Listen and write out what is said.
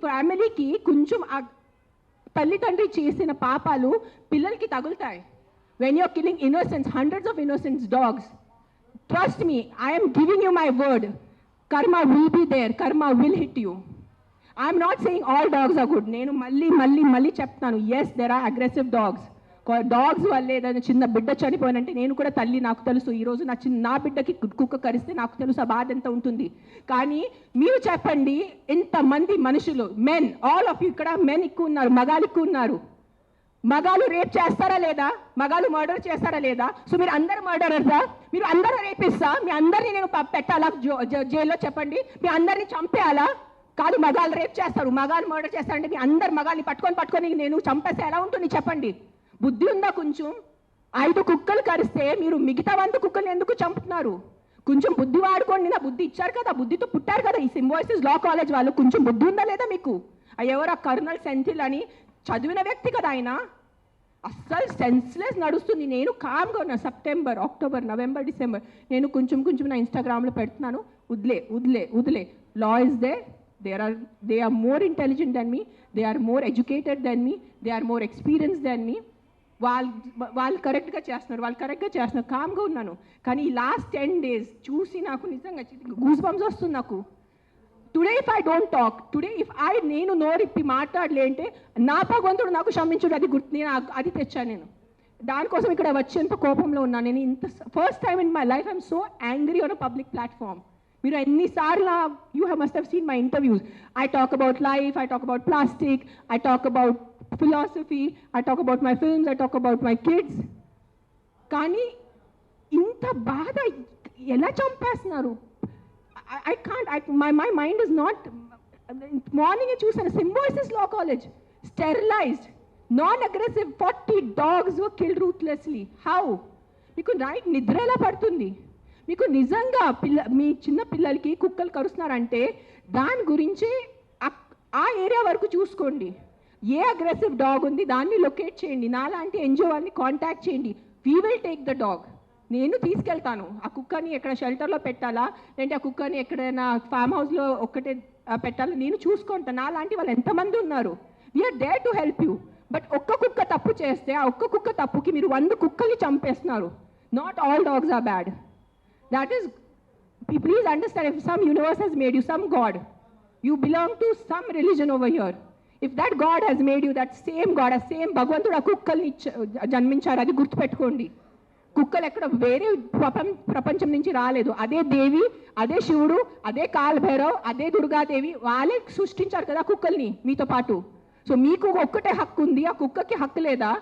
ఫ్యామిలీకి కొంచెం తల్లిదండ్రి చేసిన పాపాలు పిల్లలకి తగులుతాయి. When you're killing innocents, hundreds of innocent dogs, trust me, I am giving you my word. Karma will be there. Karma will hit you. I am not saying all dogs are good. నేను మళ్ళీ చెప్తాను. Yes, there are aggressive dogs. Dogs వల్లే ఏదైనా చిన్న బిడ్డ చనిపోయినంటే నేను కూడా తల్లి, నాకు తెలుసు. ఈరోజు నా బిడ్డకి కుక్క కరిస్తే నాకు తెలుసు ఆ బాధ ఎంత ఉంటుంది. కానీ మీరు చెప్పండి, ఇంతమంది మనుషులు, మెన్, ఆల్ ఆఫ్ యూ, ఇక్కడ మెన్ ఎక్కువ ఉన్నారు, మగాలు ఎక్కువ ఉన్నారు. మగాలు రేప్ చేస్తారా లేదా? మగాలు మర్డర్ చేస్తారా లేదా? సో మీరు అందరు మర్డరర్సా? మీరు అందరూ రేపిస్తా? మీ అందరినీ నేను పెట్టాలా జైల్లో? చెప్పండి. మీ అందరినీ చంపేయాలా? కాదు, మగాలు రేప్ చేస్తారు, మగాలు మర్డర్ చేస్తారంటే మీ అందరు మగాల్ని పట్టుకొని నేను చంపేస్తే ఎలా ఉంటుంది చెప్పండి? బుద్ధి ఉందా కొంచెం? 5 కుక్కలు కరిస్తే మీరు మిగతా 100 కుక్కల్ని ఎందుకు చంపుతున్నారు? కొంచెం బుద్ధి వాడుకోండి. నా బుద్ధి ఇచ్చారు కదా, బుద్ధితో పుట్టారు కదా ఈ సింబాయిసిస్ లా కాలేజ్ వాళ్ళు. కొంచెం బుద్ధి ఉందా లేదా మీకు? ఎవరు కర్నల్ సెంథిల్ అని చదివిన వ్యక్తి కదా ఆయన. అస్సలు సెన్స్లెస్ నడుస్తుంది. నేను కామ్గా ఉన్నా. సెప్టెంబర్, అక్టోబర్, నవంబర్, డిసెంబర్ నేను కొంచెం నా ఇన్స్టాగ్రామ్లో పెడుతున్నాను. వదిలే. Law is they. They are more intelligent than me. They are more educated than me. They are more experienced than me. వాళ్ళు కరెక్ట్గా చేస్తున్నారు. కామ్గా ఉన్నాను. కానీ ఈ లాస్ట్ 10 days చూసి నాకు నిజంగా గూస్ బంప్స్ వస్తుంది నాకు. Today if I don't talk, నేను నోరిప్పి మాట్లాడలే అంటే నా భగవంతుడు నాకు క్షమించుడు, అది అది తెచ్చాను నేను. దానికోసం ఇక్కడ వచ్చేంత కోపంలో ఉన్నాను నేను. First time in my life I'm so angry on a public platform. మీరు ఎన్నిసార్లు must have seen my interviews. I talk about life, I talk about plastic, I talk about philosophy, I talk about my films, I talk about my kids. కానీ ఇంత బాధ ఎలా చంపేస్తున్నారు? I can't, my mind is not. Morning చూసాను, Symbiosis law college, sterilized, non-aggressive 40 dogs were killed ruthlessly. How? మీకు night నిద్ర ఎలా పడుతుంది? మీకు నిజంగా మీ చిన్న పిల్లలకి కుక్కలు కరుస్తున్నారంటే దాని గురించి ఆ ఏరియా వరకు చూసుకోండి. ఏ అగ్రెసివ్ డాగ్ ఉంది దాన్ని లొకేట్ చేయండి. నాలాంటి ఎన్జిఓ వాళ్ళని కాంటాక్ట్ చేయండి. We will take the dog. నేను తీసుకెళ్తాను. ఆ కుక్కని ఎక్కడ షెల్టర్లో పెట్టాలా, లేదంటే ఆ కుక్కని ఎక్కడైనా ఫామ్ హౌస్లో ఒక్కటే పెట్టాలా, నేను చూసుకుంటాను. నాలాంటి వాళ్ళు ఎంతమంది ఉన్నారు. We're there to help you. But ఒక్క కుక్క తప్పు చేస్తే ఆ ఒక్క కుక్క తప్పుకి మీరు 100 కుక్కల్ని చంపేస్తున్నారు. Not all dogs are bad. That is, please understand, if some universe has made you, some God, you belong to some religion over here. If that God has made you, that same God, a same భగవంతుడు ఆ కుక్కల్ని జన్మించారు, అది గుర్తుపెట్టుకోండి. కుక్కలు ఎక్కడ వేరే ప్రపంచం నుంచి రాలేదు. అదే దేవి, అదే శివుడు, అదే కాలభైరవ్, అదే దుర్గాదేవి, వాళ్ళే సృష్టించారు కదా కుక్కల్ని మీతో పాటు. సో మీకు ఒక్కటే హక్కు ఉంది, ఆ కుక్కకి హక్కు లేదా?